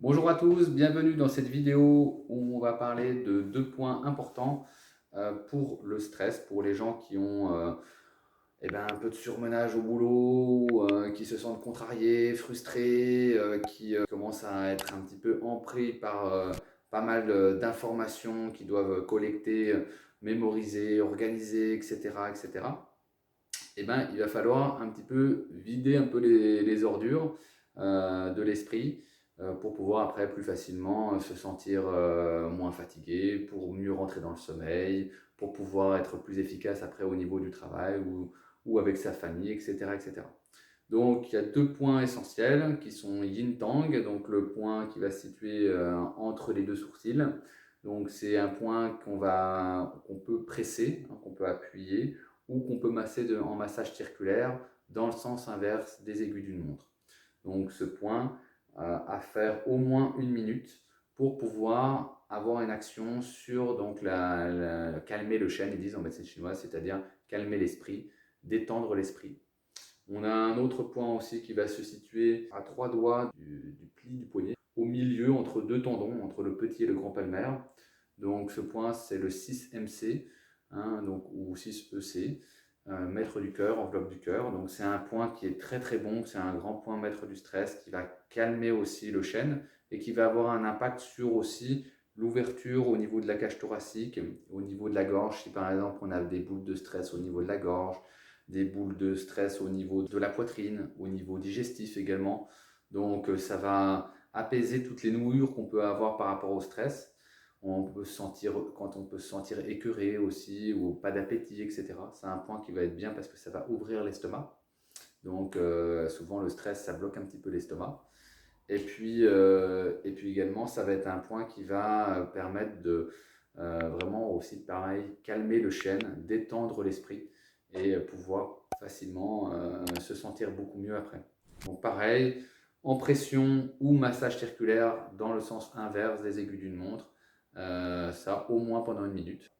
Bonjour à tous, bienvenue dans cette vidéo où on va parler de deux points importants pour le stress, pour les gens qui ont un peu de surmenage au boulot, qui se sentent contrariés, frustrés, qui commencent à être un petit peu empris par pas mal d'informations qu'ils doivent collecter, mémoriser, organiser, etc., etc. Il va falloir un petit peu vider un peu les ordures de l'esprit pour pouvoir après plus facilement se sentir moins fatigué, pour mieux rentrer dans le sommeil, pour pouvoir être plus efficace après au niveau du travail ou avec sa famille, etc., etc. Donc il y a deux points essentiels qui sont yin-tang, donc le point qui va se situer entre les deux sourcils. Donc c'est un point qu'on peut presser, hein, qu'on peut appuyer ou qu'on peut masser en massage circulaire dans le sens inverse des aiguilles d'une montre. Donc ce point à faire au moins 1 minute pour pouvoir avoir une action sur donc calmer le chêne, ils disent en médecine chinoise, c'est-à-dire calmer l'esprit, détendre l'esprit. On a un autre point aussi qui va se situer à 3 doigts du pli du poignet, au milieu entre deux tendons, entre le petit et le grand palmaire. Donc ce point c'est le 6MC, hein, donc, ou 6EC, maître du cœur, enveloppe du cœur. Donc c'est un point qui est très très bon, c'est un grand point maître du stress qui va calmer aussi le chêne et qui va avoir un impact sur aussi l'ouverture au niveau de la cage thoracique, au niveau de la gorge. Si par exemple on a des boules de stress au niveau de la gorge, des boules de stress au niveau de la poitrine, au niveau digestif également. Donc ça va apaiser toutes les nouillures qu'on peut avoir par rapport au stress. Quand on peut se sentir écœuré aussi, ou pas d'appétit, etc. C'est un point qui va être bien parce que ça va ouvrir l'estomac. Donc souvent le stress, ça bloque un petit peu l'estomac. Et puis également, ça va être un point qui va permettre de vraiment aussi, pareil, calmer le chêne, détendre l'esprit et pouvoir facilement se sentir beaucoup mieux après. Donc pareil, en pression ou massage circulaire dans le sens inverse des aiguilles d'une montre, ça au moins pendant 1 minute.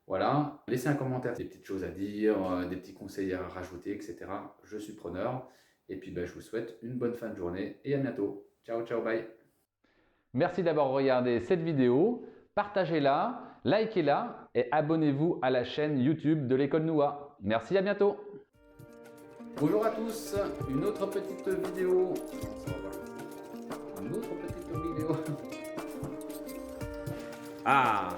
Voilà, laissez un commentaire, des petites choses à dire, des petits conseils à rajouter, etc. Je suis preneur. Et puis je vous souhaite une bonne fin de journée et à bientôt. Ciao, ciao, bye. Merci d'avoir regardé cette vidéo. Partagez-la, likez-la et abonnez-vous à la chaîne YouTube de l'école Noua. Merci, à bientôt. Bonjour à tous, une autre petite vidéo. Une autre petite vidéo. Ah